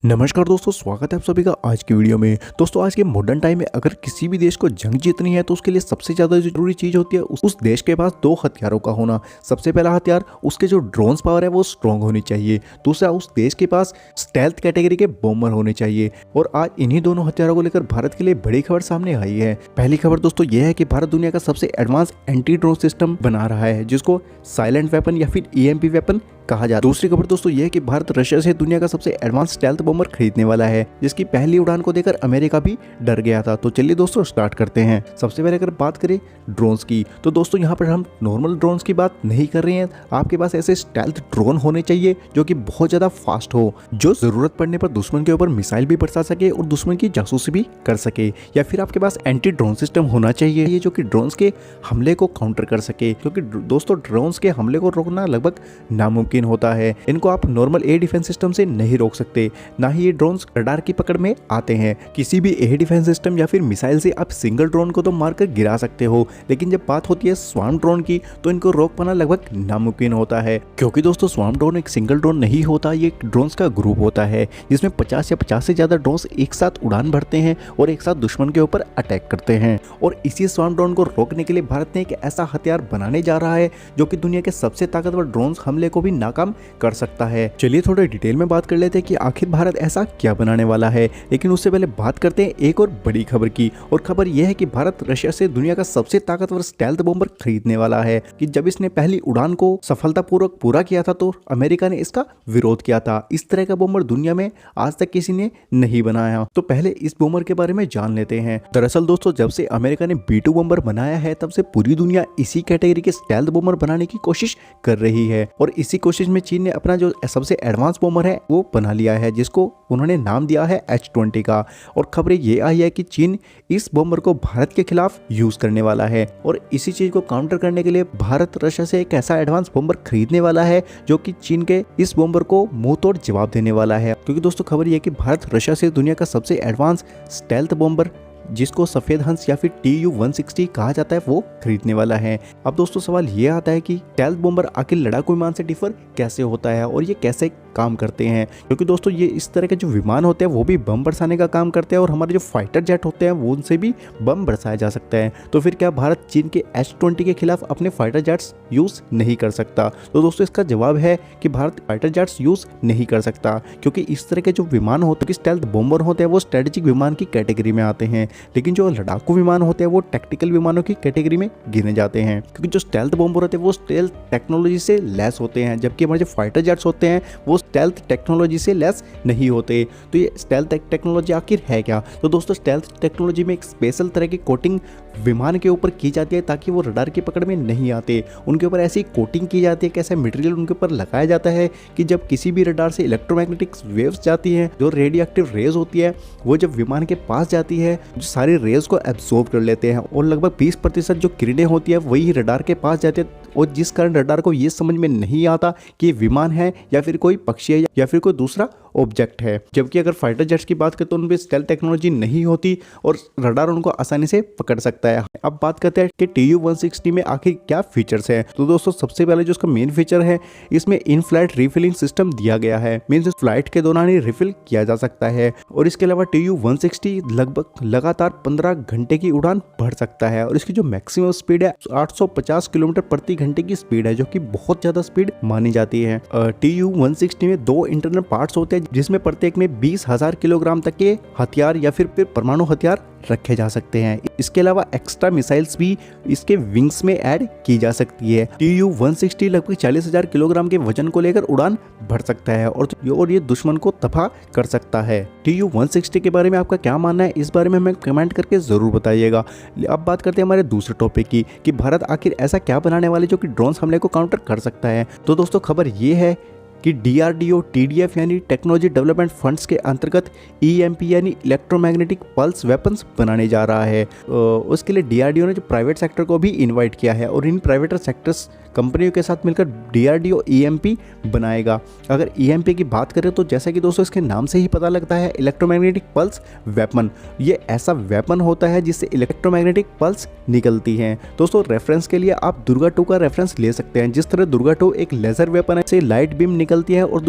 नमस्कार दोस्तों, स्वागत है आप सभी का आज की वीडियो में। दोस्तों आज के मॉडर्न टाइम में अगर किसी भी देश को जंग जीतनी है तो उसके लिए सबसे ज़्यादा जरूरी चीज़ होती है उस देश के पास दो हथियारों का होना। सबसे पहला हथियार उसके जो ड्रोन्स पावर है वो स्ट्रॉन्ग होनी चाहिए। दूसरा उस देश के पास स्टेल्थ कैटेगरी के बॉम्बर होने चाहिए। और आज इन्हीं दोनों हथियारों को लेकर भारत के लिए बड़ी खबर सामने आई है। पहली खबर दोस्तों यह है कि भारत दुनिया का सबसे एडवांस एंटी ड्रोन सिस्टम बना रहा है जिसको साइलेंट वेपन या फिर EMP वेपन कहा जाता है। दूसरी खबर दोस्तों यह है कि भारत रशिया से दुनिया का सबसे एडवांस स्टेल्थ बॉम्बर खरीदने वाला है जिसकी पहली उड़ान को देखकर अमेरिका भी डर गया था। तो चलिए दोस्तों स्टार्ट करते हैं। सबसे पहले अगर बात करें ड्रोन्स की तो दोस्तों यहाँ पर हम नॉर्मल ड्रोन्स की बात नहीं कर रहे हैं। आपके पास ऐसे स्टेल्थ ड्रोन होने चाहिए जो कि बहुत ज्यादा फास्ट हो, जो जरूरत पड़ने पर दुश्मन के ऊपर मिसाइल भी बरसा सके और दुश्मन की जासूसी भी कर सके। या फिर आपके पास एंटी ड्रोन सिस्टम होना चाहिए जो कि ड्रोन्स के हमले को काउंटर कर सके, क्योंकि दोस्तों ड्रोन्स के हमले को रोकना लगभग नामुमकिन होता है। इनको आप नॉर्मल एयर डिफेंस सिस्टम से नहीं रोक सकते, ना ही ये ड्रोन्स रडार की पकड़ में आते हैं। किसी भी एयर डिफेंस सिस्टम या फिर मिसाइल से आप सिंगल ड्रोन को तो मारकर गिरा सकते हो, लेकिन जब बात होती है स्वार्म ड्रोन की तो इनको रोक पाना लगभग नामुमकिन होता है। क्योंकि दोस्तों स्वार्म ड्रोन एक सिंगल ड्रोन नहीं होता, ये ड्रोन्स का ग्रुप होता है जिसमें 50 या 50 से ज्यादा ड्रोन्स एक साथ उड़ान भरते हैं और एक साथ दुश्मन के ऊपर अटैक करते हैं। और इसी स्वार्म ड्रोन को रोकने के लिए भारत ने एक ऐसा हथियार बनाने जा रहा है जो कि दुनिया के सबसे ताकतवर ड्रोन्स हमले को भी नाकाम कर सकता है। चलिए थोड़े डिटेल में बात कर लेते हैं कि आखिर भारत ऐसा क्या बनाने वाला है, लेकिन उससे पहले बात करते हैं एक और बड़ी खबर की। और खबर यह है कि भारत रशिया से दुनिया का सबसे ताकतवर स्टेल्थ बॉम्बर खरीदने वाला है। कि जब इसने पहली उड़ान को सफलतापूर्वक पूरा किया था तो अमेरिका ने इसका विरोध किया था। इस तरह का बॉम्बर दुनिया में आज तक किसी ने नहीं बनाया। तो पहले इस बॉम्बर के बारे में जान लेते हैं। दरअसल दोस्तों जब से अमेरिका ने B2 बॉम्बर बनाया है तब से पूरी दुनिया इसी कैटेगरी के स्टेल्थ बॉम्बर बनाने की कोशिश कर रही है। और इसी कोशिश में चीन ने अपना जो सबसे एडवांस बॉम्बर है वो बना लिया है जिसको उन्होंने नाम दिया है H-20 का। और खबरें ये आई है कि चीन इस बॉम्बर को भारत के खिलाफ यूज करने वाला है। और इसी चीज को काउंटर करने के लिए भारत रशिया से एक ऐसा एडवांस बॉम्बर खरीदने वाला है जो कि चीन के इस बॉम्बर को मुंह तोड़ जवाब देने वाला है। क्योंकि दोस्तों खबर ये कि भारत रशिया से दुनिया का सबसे एडवांस स्टेल्थ बॉम्बर जिसको सफेद हंस या फिर Tu-160 कहा जाता है वो खरीदने वाला है। अब दोस्तों सवाल ये आता है कि स्टेल्थ बॉम्बर आखिर लड़ाकू विमान से डिफर कैसे होता है और ये कैसे काम करते हैं। क्योंकि दोस्तों ये इस तरह के जो विमान होते हैं वो भी बम बरसाने का काम करते हैं और हमारे जो फाइटर जेट होते हैं वो उनसे भी बम बरसाया जा सकता है। तो फिर क्या भारत चीन के H-20 के खिलाफ अपने फाइटर जेट्स यूज नहीं कर सकता? तो दोस्तों इसका जवाब है कि भारत फाइटर जेट्स यूज नहीं कर सकता, क्योंकि इस तरह के जो विमान होते हैं स्टेल्थ बॉम्बर होते हैं वो स्ट्रेटेजिक विमान की कैटेगरी में आते हैं, लेकिन जो लड़ाकू विमान होते हैं वो टैक्टिकल विमानों की कैटेगरी में गिने जाते हैं। क्योंकि जो स्टेल्थ बॉम्बर होते हैं वो स्टेल्थ टेक्नोलॉजी से लैस होते हैं, जबकि हमारे जो फाइटर जेट्स होते हैं वो स्टेल्थ टेक्नोलॉजी से लेस नहीं होते। तो ये स्टेल्थ टेक्नोलॉजी आखिर है क्या? तो दोस्तों स्टेल्थ टेक्नोलॉजी में एक स्पेशल तरह की कोटिंग विमान के ऊपर की जाती है ताकि वो रडार की पकड़ में नहीं आते। उनके ऊपर ऐसी कोटिंग की जाती है कि ऐसा मटेरियल उनके ऊपर लगाया जाता है कि जब किसी भी रडार से इलेक्ट्रोमैग्नेटिक वेव्स जाती हैं, जो रेडियोएक्टिव रेज होती है वो जब विमान के पास जाती है जो सारी रेज को एब्जॉर्ब कर लेते हैं और लगभग 20% जो किरणें होती है वही रडार के पास जाते हैं, और जिस कारण रडार को ये समझ में नहीं आता कि ये विमान है या फिर कोई पक्षी है या फिर कोई दूसरा ऑब्जेक्ट है। जबकि अगर फाइटर जेट्स की बात करें तो उनमें स्टेल्थ टेक्नोलॉजी नहीं होती और रडार उनको आसानी से पकड़ सकता है। अब बात करते हैं कि Tu-160 में आखिर क्या फीचर्स हैं। तो दोस्तों सबसे पहले जो इसका मेन फीचर है इसमें इन फ्लाइट रिफिलिंग सिस्टम दिया गया है। मीन्स फ्लाइट के दौरान ही रिफिल किया जा सकता है। और इसके अलावा Tu-160 लगभग लगातार 15 घंटे की उड़ान भर सकता है और इसकी जो मैक्सिमम स्पीड है 850 किलोमीटर प्रति घंटे की स्पीड है, जो कि बहुत ज्यादा स्पीड मानी जाती है। Tu-160 में 2 इंटरनल पार्ट्स होते हैं जिसमें प्रत्येक में 20,000 किलोग्राम तक के हथियार या फिर परमाणु हथियार रखे जा सकते हैं। इसके अलावा एक्स्ट्रा मिसाइल्स भी इसके विंग्स में ऐड की जा सकती है। Tu-160 लगभग 40,000 किलोग्राम के वजन को लेकर उड़ान भर सकता है और ये दुश्मन को तबाह कर सकता है। Tu-160 के बारे में आपका क्या मानना है, इस बारे में हमें कमेंट करके जरूर बताइएगा। अब बात करते हैं हमारे दूसरे टॉपिक की कि भारत आखिर ऐसा क्या बनाने वाले जो कि ड्रोन्स हमले को काउंटर कर सकता है। तो दोस्तों खबर ये है कि DRDO TDF यानी टेक्नोलॉजी डेवलपमेंट फंड्स के अंतर्गत EMP यानी इलेक्ट्रोमैग्नेटिक पल्स वेपन्स बनाने जा रहा है। उसके लिए DRDO ने जो प्राइवेट सेक्टर को भी इनवाइट किया है और इन प्राइवेट सेक्टर्स कंपनियों के साथ मिलकर DRDO EMP बनाएगा। अगर EMP की बात करें तो जैसा कि दोस्तों इसके नाम से ही पता लगता है इलेक्ट्रोमैग्नेटिक पल्स वेपन, ये ऐसा वेपन होता है जिससे इलेक्ट्रोमैग्नेटिक पल्स निकलती हैं। दोस्तों रेफरेंस के लिए आप दुर्गा 2 का रेफरेंस ले सकते हैं। जिस तरह दुर्गा 2 एक लेजर वेपन है, से लाइट बीम निकल निकलती है और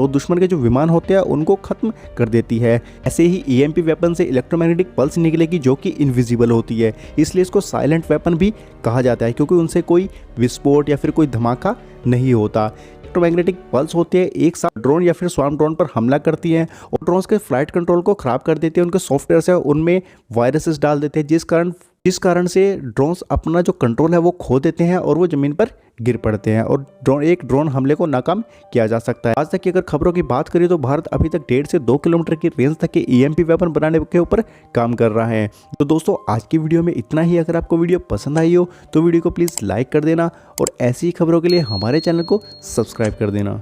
दुश्मन के जो विमान होते हैं उनको खत्म कर देती है। ऐसे ही ईएमपी वेपन से इलेक्ट्रोमैग्नेटिक पल्स निकलेगी जो कि इनविजिबल होती है, इसलिए इसको साइलेंट वेपन भी कहा जाता है क्योंकि उनसे कोई विस्फोट या फिर कोई धमाका नहीं होता। इलेक्ट्रोमैग्नेटिक पल्स होती है एक साथ ड्रोन या फिर स्वार्म ड्रोन पर हमला करती हैं और ड्रोन्स के फ्लाइट कंट्रोल को खराब कर देती है। उनके सॉफ्टवेयर से उनमें वायरसेस डाल देते हैं जिस कारण से ड्रोन्स अपना जो कंट्रोल है वो खो देते हैं और वो ज़मीन पर गिर पड़ते हैं और एक ड्रोन हमले को नाकाम किया जा सकता है। आज तक की अगर खबरों की बात करें तो भारत अभी तक 1.5 से 2 किलोमीटर की रेंज तक के ईएमपी वेपन बनाने के ऊपर काम कर रहा है। तो दोस्तों आज की वीडियो में इतना ही। अगर आपको वीडियो पसंद आई हो तो वीडियो को प्लीज़ लाइक कर देना और ऐसी ही खबरों के लिए हमारे चैनल को सब्सक्राइब कर देना।